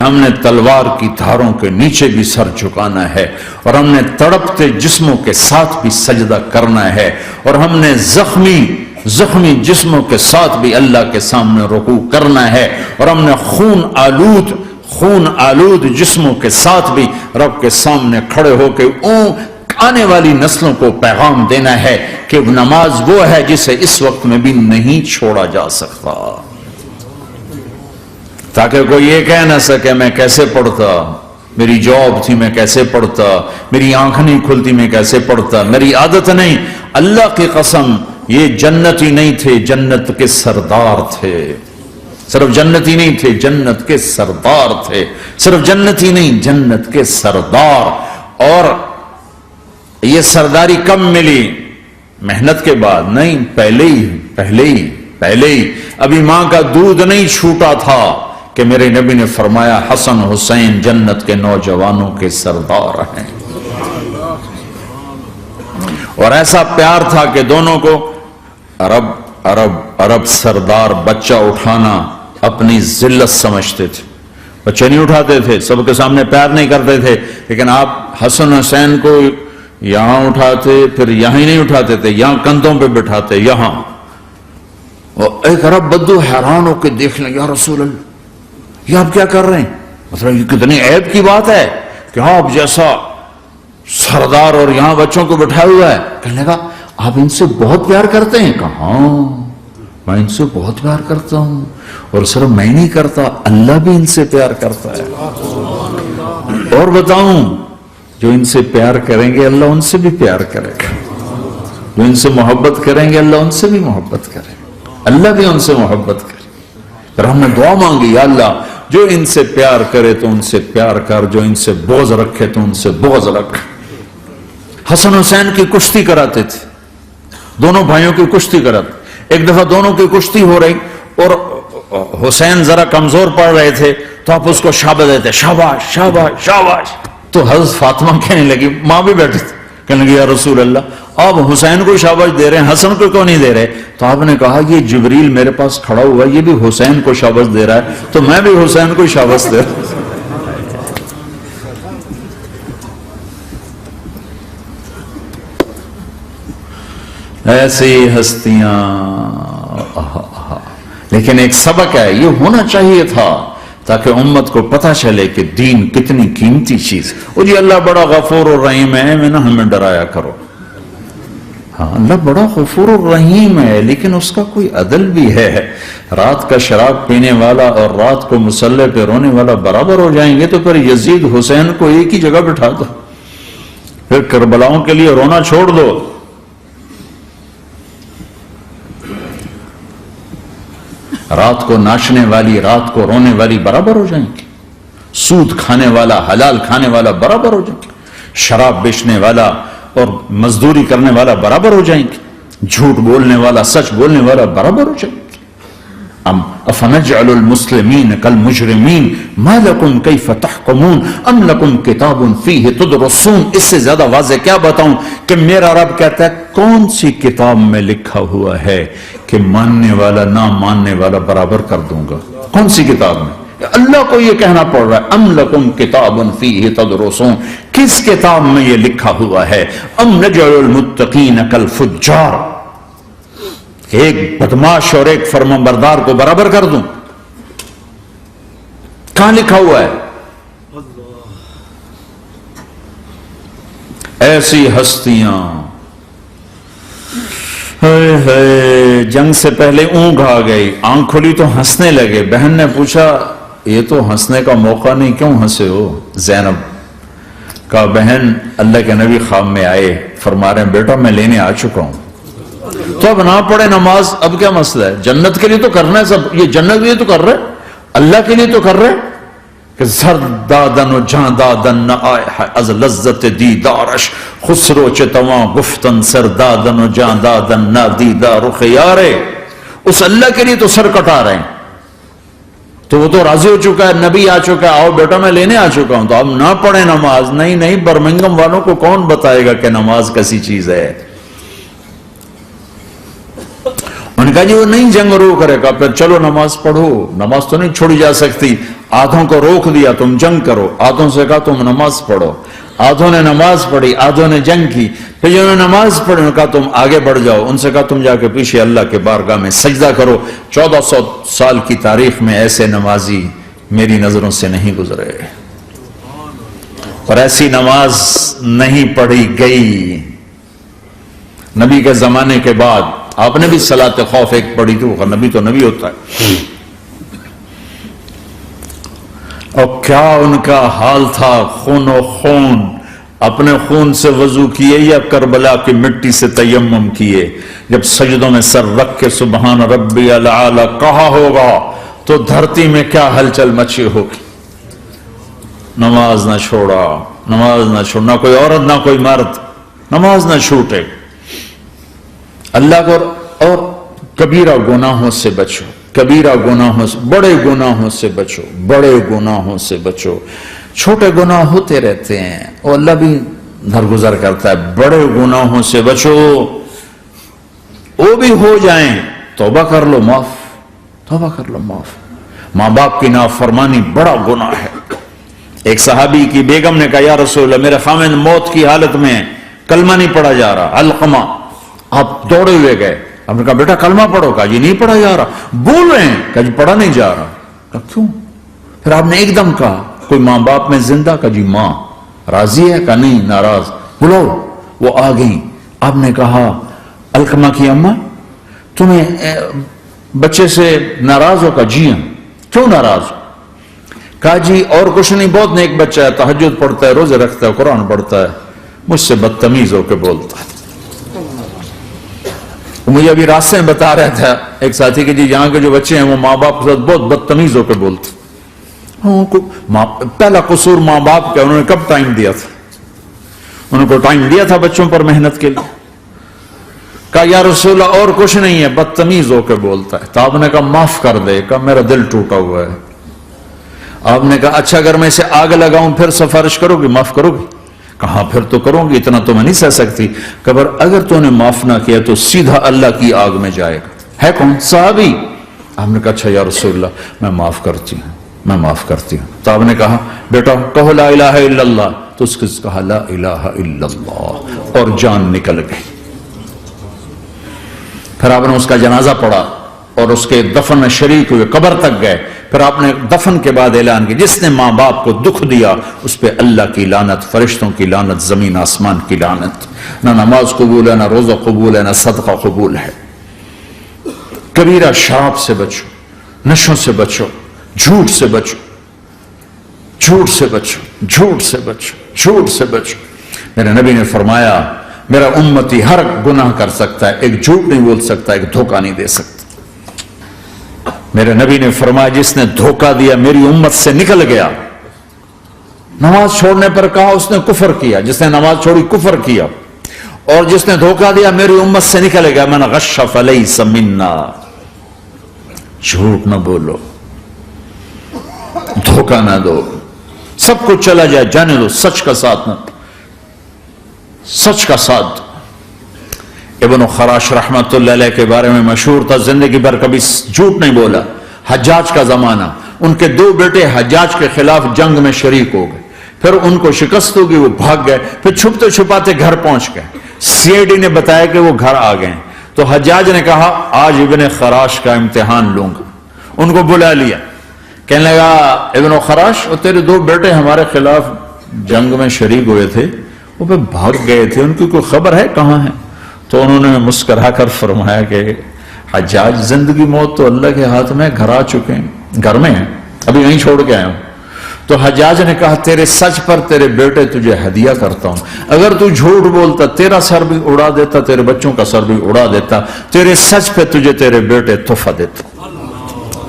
ہم نے تلوار کی دھاروں کے نیچے بھی سر جھکانا ہے، اور ہم نے تڑپتے جسموں کے ساتھ بھی سجدہ کرنا ہے، اور ہم نے زخمی جسموں کے ساتھ بھی اللہ کے سامنے رکوع کرنا ہے، اور ہم نے خون آلود جسموں کے ساتھ بھی رب کے سامنے کھڑے ہو کے آنے والی نسلوں کو پیغام دینا ہے کہ نماز وہ ہے جسے اس وقت میں بھی نہیں چھوڑا جا سکتا، تاکہ کوئی یہ کہہ نہ سکے میں کیسے پڑھتا، میری جاب تھی میں کیسے پڑھتا، میری آنکھ نہیں کھلتی میں کیسے پڑھتا، میری عادت نہیں۔ اللہ کی قسم یہ جنتی نہیں تھے، جنت کے سردار تھے، صرف جنتی نہیں تھے، جنت کے سردار تھے، صرف جنتی نہیں، جنت کے سردار۔ اور یہ سرداری کب ملی؟ محنت کے بعد نہیں، پہلے ہی ابھی ماں کا دودھ نہیں چھوٹا تھا کہ میرے نبی نے فرمایا حسن حسین جنت کے نوجوانوں کے سردار ہیں، اور ایسا پیار تھا کہ دونوں کو عرب سردار بچہ اٹھانا اپنی ذلت سمجھتے تھے، بچے نہیں اٹھاتے تھے، سب کے سامنے پیار نہیں کرتے تھے، لیکن آپ حسن حسین کو یہاں اٹھاتے، پھر یہاں ہی نہیں اٹھاتے تھے، یہاں کندھوں پہ بٹھاتے، یہاں۔ اور ایک عرب بدو حیران ہو کے دیکھ لیں، یا رسول اللہ یہ آپ کیا کر رہے ہیں؟ مطلب یہ کتنی عیب کی بات ہے کہ آپ جیسا سردار اور یہاں بچوں کو بٹھایا ہوا ہے۔ کہنے لگا آپ ان سے بہت پیار کرتے ہیں؟ کہا ہاں میں ان سے بہت پیار کرتا ہوں، اور صرف میں نہیں کرتا، اللہ بھی ان سے پیار کرتا ہے۔ اور بتاؤں، جو ان سے پیار کریں گے اللہ ان سے بھی پیار کرے گا، جو ان سے محبت کریں گے اللہ ان سے بھی محبت کرے گا، اللہ بھی ان سے محبت کرے۔ پھر ہم نے دعا مانگی، یا اللہ جو ان سے پیار کرے تو ان سے پیار کر، جو ان سے بغض رکھے تو ان سے بغض رکھ۔ حسن حسین کی کشتی کراتے تھے، دونوں بھائیوں کی کشتی کراتے۔ ایک دفعہ دونوں کی کشتی ہو رہی اور حسین ذرا کمزور پڑ رہے تھے تو آپ اس کو شاباش دیتے، شاباش شاباش شاباش۔ تو حضرت فاطمہ کہنے لگی، ماں بھی بیٹھی تھی، کہنے لگی یا رسول اللہ آپ حسین کو شاباش دے رہے ہیں، حسن کو کیوں نہیں دے رہے؟ تو آپ نے کہا یہ جبریل میرے پاس کھڑا ہوا یہ بھی حسین کو شاباش دے رہا ہے تو میں بھی حسین کو شاباش دے رہا ہوں۔ ایسی ہستیاں، لیکن ایک سبق ہے، یہ ہونا چاہیے تھا تاکہ امت کو پتہ چلے کہ دین کتنی قیمتی چیز۔ وہ جی اللہ بڑا غفور الرحیم ہے، میں نہ ہمیں ڈرایا کرو۔ ہاں اللہ بڑا غفور الرحیم ہے، لیکن اس کا کوئی عدل بھی ہے۔ رات کا شراب پینے والا اور رات کو مصلی پہ رونے والا برابر ہو جائیں گے تو پھر یزید حسین کو ایک ہی جگہ بٹھا دو، پھر کربلاؤں کے لیے رونا چھوڑ دو۔ رات کو ناچنے والی رات کو رونے والی برابر ہو جائیں گے، سود کھانے والا حلال کھانے والا برابر ہو جائیں گے، شراب بیچنے والا اور مزدوری کرنے والا برابر ہو جائیں گے، جھوٹ بولنے والا سچ بولنے والا برابر ہو جائیں گے۔ افنجعل المسلمین کالمجرمین ما لکم کیف تحکمون ام لکم کتاب فیہ تدرسون۔ اس سے زیادہ واضح کیا بتاؤں کہ میرا رب کہتا ہے کون سی کتاب میں لکھا ہوا ہے کہ ماننے والا نہ ماننے والا برابر کر دوں گا؟ کون سی کتاب میں؟ اللہ کو یہ کہنا پڑ رہا ہے ام لکم کتاب فیہ تدرسون، کس کتاب میں یہ لکھا ہوا ہے؟ ام نجعل المتقین کالفجار، ایک بدماش اور ایک فرمانبردار کو برابر کر دوں؟ کہاں لکھا ہوا ہے؟ ایسی ہستیاں، جنگ سے پہلے اونگ آ گئی، آنکھ کھلی تو ہنسنے لگے۔ بہن نے پوچھا یہ تو ہنسنے کا موقع نہیں، کیوں ہنسے ہو؟ زینب کہا بہن اللہ کے نبی خواب میں آئے، فرما رہے ہیں بیٹا میں لینے آ چکا ہوں، تو اب نہ پڑھے نماز، اب کیا مسئلہ ہے؟ جنت کے لیے تو کرنا ہے سب، یہ جنت کے لیے تو کر رہے، اللہ کے لیے تو کر رہے کہ زرد دادن و جان دادن نہ آئے از لذت دیدارش، خسرو چتواں گفتن سر دادن و جان دادن نہ دیدار خیارے۔ اس اللہ کے لیے تو سر کٹا رہے ہیں، تو وہ تو راضی ہو چکا ہے، نبی آ چکا ہے، آؤ بیٹا میں لینے آ چکا ہوں، تو اب نہ پڑھے نماز؟ نہیں، برمنگم والوں کو کون بتائے گا کہ نماز کیسی چیز ہے؟ انہوں نے کہا جی وہ نہیں جنگ رو کرے گا، پھر چلو نماز پڑھو، نماز تو نہیں چھوڑی جا سکتی۔ آدھوں کو روک دیا تم جنگ کرو، آدھوں سے کہا تم نماز پڑھو، آدھوں نے نماز پڑھی، آدھوں نے جنگ کی، پھر جنہوں نے نماز پڑھی انہوں نے کہا تم آگے بڑھ جاؤ، ان سے کہا تم جا کے پیچھے اللہ کے بارگاہ میں سجدہ کرو۔ 1400 سال کی تاریخ میں ایسے نمازی میری نظروں سے نہیں گزرے، اور ایسی نماز نہیں پڑھی گئی نبی کے زمانے کے بعد۔ آپ نے بھی صلاۃ خوف ایک پڑھی تھی، وہ نبی تو نبی ہوتا ہے، اور کیا ان کا حال تھا، خون و خون، اپنے خون سے وضو کیے یا کربلا کی مٹی سے تیمم کیے؟ جب سجدوں میں سر رکھ کے سبحان ربی الاعلی کہا ہوگا تو دھرتی میں کیا ہلچل مچی ہوگی۔ نماز نہ چھوڑا، نماز نہ چھوڑ، نہ کوئی عورت نہ کوئی مرد، نماز نہ چھوٹے، اللہ کو، اور کبیرہ گناہوں سے بچو، کبیرہ گناہوں سے، بڑے گناہوں سے بچو، بڑے گناہوں سے بچو۔ چھوٹے گناہ ہوتے رہتے ہیں اور اللہ بھی درگزر کرتا ہے، بڑے گناہوں سے بچو، وہ بھی ہو جائیں توبہ کر لو معاف، توبہ کر لو معاف۔ ماں باپ کی نافرمانی بڑا گناہ ہے۔ ایک صحابی کی بیگم نے کہا یا رسول اللہ میرے خامند موت کی حالت میں کلمہ نہیں پڑھا جا رہا، علقمہ، آپ دوڑے ہوئے گئے، آپ نے کہا بیٹا کلمہ پڑھو، کہا جی نہیں پڑھا جا رہا، بول رہے ہیں، کہا جی پڑھا نہیں جا رہا، کہا کیوں؟ پھر آپ نے ایک دم کہا کوئی ماں باپ میں زندہ؟ کہا جی ماں راضی ہے؟ کہا نہیں ناراض، بلاؤ، وہ آ گئی۔ آپ نے کہا علقمہ کی اماں تمہیں بچے سے ناراض ہو؟ کہا جی ہاں۔ کیوں ناراض ہو؟ کہا جی اور کچھ نہیں، بہت نیک بچہ ہے، تہجد پڑھتا ہے، روزے رکھتا ہے، قرآن پڑھتا ہے، مجھ سے بدتمیز ہو کے بولتا ہے۔ مجھے ابھی راستے میں بتا رہا تھا ایک ساتھی کہ جی یہاں کے جو بچے ہیں وہ ماں باپ کے ساتھ بہت بدتمیز ہو کے بولتے ہیں۔ پہلا قصور ماں باپ کا، انہوں نے کب ٹائم دیا تھا؟ انہوں کو ٹائم دیا تھا بچوں پر محنت کے لیے؟ کہا یا رسول اللہ اور کچھ نہیں ہے، بدتمیز ہو کے بولتا ہے۔ تو آپ نے کہا معاف کر دے، کہا میرا دل ٹوٹا ہوا ہے۔ آپ نے کہا اچھا اگر میں اسے آگ لگاؤں پھر سفارش کرو گی، معاف کرو گی؟ کہا پھر تو کروں گی، اتنا تو میں نہیں سہ سکتی۔ کہ اگر تو نے معاف نہ کیا تو سیدھا اللہ کی آگ میں جائے گا۔ ہے کون؟ صحابی۔ آپ نے کہا اچھا یا رسول اللہ میں معاف کرتی ہوں، میں معاف کرتی ہوں۔ تو آپ نے کہا بیٹا کہو لا الہ الا اللہ، تو اس نے کہا لا الہ الا اللہ، اور جان نکل گئی۔ پھر آپ نے اس کا جنازہ پڑھا اور اس کے دفن میں شریک ہوئے، قبر تک گئے۔ پھر آپ نے دفن کے بعد اعلان کیا جس نے ماں باپ کو دکھ دیا اس پہ اللہ کی لعنت، فرشتوں کی لعنت، زمین آسمان کی لعنت۔ نہ نماز قبول ہے، نہ روزہ قبول ہے، نہ صدقہ قبول ہے۔ کبیرہ شراب سے بچو، نشوں سے بچو، جھوٹ سے بچو، جھوٹ سے بچو، جھوٹ سے بچو، جھوٹ سے بچو۔ میرے نبی نے فرمایا میرا امتی ہر گناہ کر سکتا ہے، ایک جھوٹ نہیں بول سکتا، ایک دھوکہ نہیں دے سکتا۔ میرے نبی نے فرمایا جس نے دھوکہ دیا میری امت سے نکل گیا۔ نماز چھوڑنے پر کہا اس نے کفر کیا، جس نے نماز چھوڑی کفر کیا، اور جس نے دھوکہ دیا میری امت سے نکل گیا۔ من غش فلیس منا، جھوٹ نہ بولو، دھوکہ نہ دو، سب کچھ چلا جائے جانے دو، سچ کا ساتھ نہ، سچ کا ساتھ۔ ابن خراش رحمت اللہ علیہ کے بارے میں مشہور تھا زندگی بھر کبھی جھوٹ نہیں بولا۔ حجاج کا زمانہ، ان کے دو بیٹے حجاج کے خلاف جنگ میں شریک ہو گئے، پھر ان کو شکست ہوگی، وہ بھاگ گئے، پھر چھپتے چھپاتے گھر پہنچ گئے۔ سی آئی ڈی نے بتایا کہ وہ گھر آ گئے، تو حجاج نے کہا آج ابن خراش کا امتحان لوں گا۔ ان کو بلا لیا، کہنے لگا ابن خراش وہ تیرے دو بیٹے ہمارے خلاف جنگ میں شریک ہوئے تھے، وہ پہ بھاگ گئے تھے، ان کی کوئی خبر ہے کہاں ہے؟ تو انہوں نے مسکرا کر فرمایا کہ حجاج زندگی موت تو اللہ کے ہاتھ میں، گھر آ چکے ہیں، گھر میں ہیں، ابھی یہیں چھوڑ کے آیا ہوں۔ تو حجاج نے کہا تیرے سچ پر تیرے بیٹے تجھے ہدیہ کرتا ہوں، اگر تو جھوٹ بولتا تیرا سر بھی اڑا دیتا، تیرے بچوں کا سر بھی اڑا دیتا، تیرے سچ پہ تجھے تیرے بیٹے تحفہ دیتا۔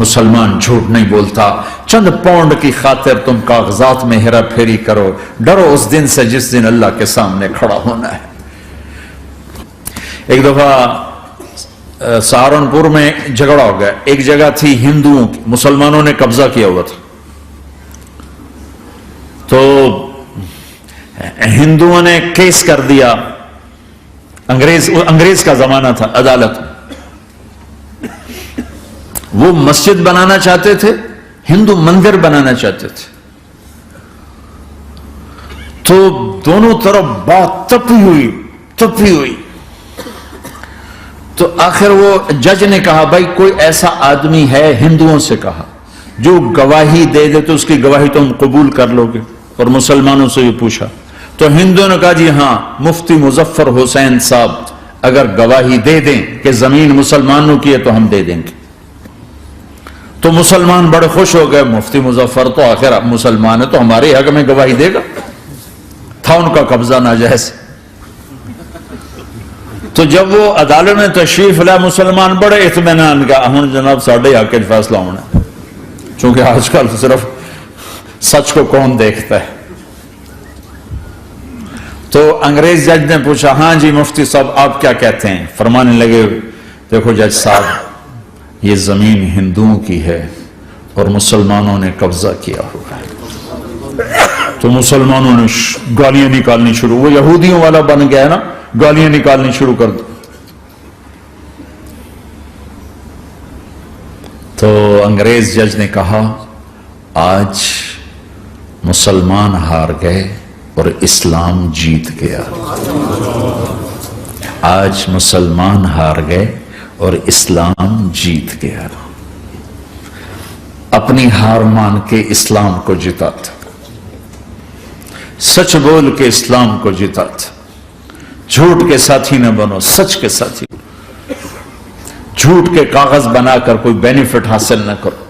مسلمان جھوٹ نہیں بولتا۔ چند پاؤنڈ کی خاطر تم کاغذات میں ہیرا پھیری کرو، ڈرو اس دن سے جس دن اللہ کے سامنے کھڑا ہونا ہے۔ ایک دفعہ سہارنپور میں جھگڑا ہو گیا، ایک جگہ تھی ہندوؤں کی، مسلمانوں نے قبضہ کیا ہوا تھا، تو ہندوؤں نے کیس کر دیا، انگریز کا زمانہ تھا، عدالت، وہ مسجد بنانا چاہتے تھے ہندو مندر بنانا چاہتے تھے. تو دونوں طرف بات تپی ہوئی. تو آخر وہ جج نے کہا بھائی کوئی ایسا آدمی ہے, ہندوؤں سے کہا, جو گواہی دے دے تو اس کی گواہی تم قبول کر لو گے. اور مسلمانوں سے یہ پوچھا تو ہندوؤں نے کہا جی ہاں, مفتی مظفر حسین صاحب اگر گواہی دے دیں کہ زمین مسلمانوں کی ہے تو ہم دے دیں گے. تو مسلمان بڑے خوش ہو گئے, مفتی مظفر تو آخر مسلمان ہے تو ہمارے حق میں گواہی دے گا. تھا ان کا قبضہ ناجائز. تو جب وہ عدالت میں تشریف لائے مسلمان بڑے اطمینان کا, ہوں جناب ساڑھے حق فیصلہ ہونا ہے, چونکہ آج کل صرف سچ کو کون دیکھتا ہے. تو انگریز جج نے پوچھا ہاں جی مفتی صاحب آپ کیا کہتے ہیں. فرمانے لگے دیکھو جج صاحب یہ زمین ہندوؤں کی ہے اور مسلمانوں نے قبضہ کیا ہوا ہے. تو مسلمانوں نے گالیاں نکالنی شروع, وہ یہودیوں والا بن گیا ہے نا, گالیاں نکالنی شروع کر دی. تو انگریز جج نے کہا آج مسلمان ہار گئے اور اسلام جیت گیا. آج مسلمان ہار گئے اور اسلام جیت گیا. اپنی ہار مان کے اسلام کو جیتا تھا, سچ بول کے اسلام کو جیتا تھا. جھوٹ کے ساتھی نہ بنو, سچ کے ساتھی. جھوٹ کے کاغذ بنا کر کوئی بینیفٹ حاصل نہ کرو.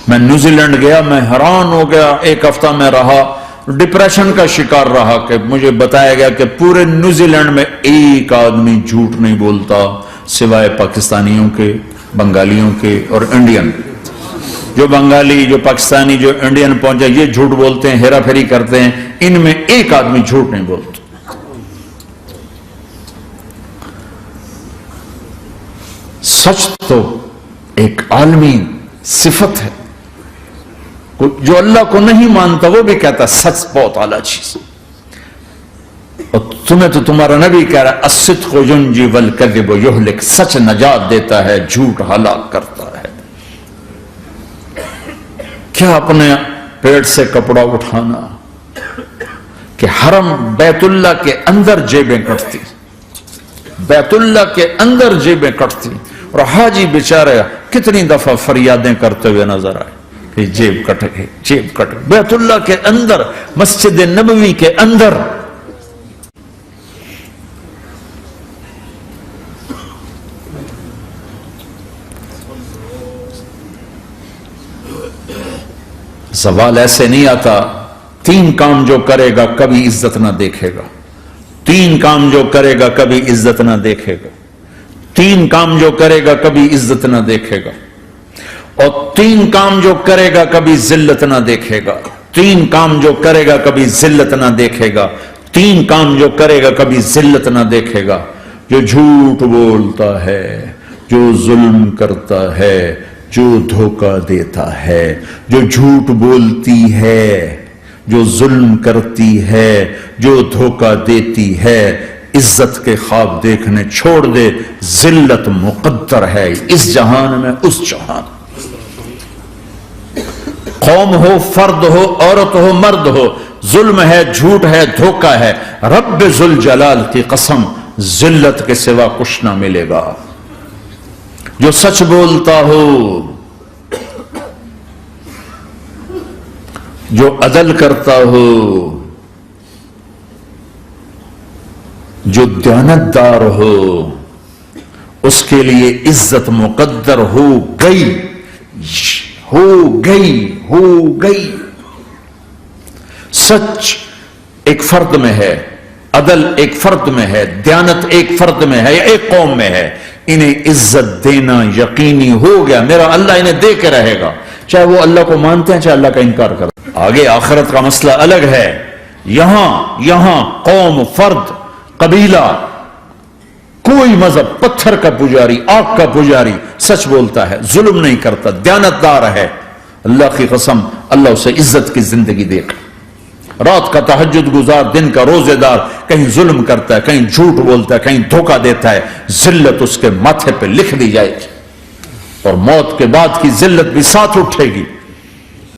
میں نیوزی لینڈ گیا, میں حیران ہو گیا. ایک ہفتہ میں رہا, ڈپریشن کا شکار رہا کہ مجھے بتایا گیا کہ پورے نیوزی لینڈ میں ایک آدمی جھوٹ نہیں بولتا سوائے پاکستانیوں کے, بنگالیوں کے اور انڈین. جو بنگالی, جو پاکستانی, جو انڈین پہنچے یہ جھوٹ بولتے ہیں, ہیرا پھیری کرتے ہیں. ان میں ایک آدمی جھوٹ نہیں بولتا. سچ تو ایک عالمی صفت ہے. جو اللہ کو نہیں مانتا وہ بھی کہتا سچ بہت اعلیٰ چیز. اور تمہیں تو تمہارا نبی کہہ رہا ہے الصدق ینجی والکذب یہلک, سچ نجات دیتا ہے, جھوٹ ہلاک کرتا ہے. کیا اپنے پیٹ سے کپڑا اٹھانا کہ حرم بیت اللہ کے اندر جیبیں کٹتی, بیت اللہ کے اندر جیبیں کٹتی. اور حاجی بیچارہ کتنی دفعہ فریادیں کرتے ہوئے نظر آئے کہ جیب کٹ گئی, جیب کٹ گئی. بیت اللہ کے اندر, مسجد نبوی کے اندر. سوال ایسے نہیں آتا 3 کام جو کرے گا کبھی عزت نہ دیکھے گا, 3 کام جو کرے گا کبھی عزت نہ دیکھے گا, 3 کام جو کرے گا کبھی عزت نہ دیکھے گا, اور 3 کام جو کرے گا کبھی ذلت نہ دیکھے گا, 3 کام جو کرے گا کبھی ذلت نہ دیکھے گا, 3 کام جو کرے گا کبھی ذلت نہ دیکھے گا. جو جھوٹ بولتا ہے, جو ظلم کرتا ہے, جو دھوکہ دیتا ہے, جو جھوٹ بولتی ہے, جو ظلم کرتی ہے, جو دھوکہ دیتی ہے, عزت کے خواب دیکھنے چھوڑ دے. ذلت مقدر ہے اس جہان میں اس جہان. قوم ہو, فرد ہو, عورت ہو, مرد ہو, ظلم ہے, جھوٹ ہے, دھوکہ ہے, رب ذوالجلال کی قسم ذلت کے سوا کچھ نہ ملے گا. جو سچ بولتا ہو, جو عدل کرتا ہو, جو دیانتدار ہو, اس کے لیے عزت مقدر ہو گئی, ہو گئی, ہو گئی. سچ ایک فرد میں ہے, عدل ایک فرد میں ہے, دیانت ایک فرد میں ہے یا ایک قوم میں ہے. انہیں عزت دینا یقینی ہو گیا. میرا اللہ انہیں دے کے رہے گا, چاہے وہ اللہ کو مانتے ہیں چاہے اللہ کا انکار کرتے. آگے آخرت کا مسئلہ الگ ہے. یہاں قوم, فرد, قبیلہ, کوئی مذہب, پتھر کا پجاری, آگ کا پجاری, سچ بولتا ہے, ظلم نہیں کرتا, دیانتدار ہے, اللہ کی قسم اللہ اسے عزت کی زندگی دے گا. رات کا تہجد گزار, دن کا روزے دار, کہیں ظلم کرتا ہے, کہیں جھوٹ بولتا ہے, کہیں دھوکہ دیتا ہے, ذلت اس کے ماتھے پہ لکھ دی جائے گی. اور موت کے بعد کی ذلت بھی ساتھ اٹھے گی.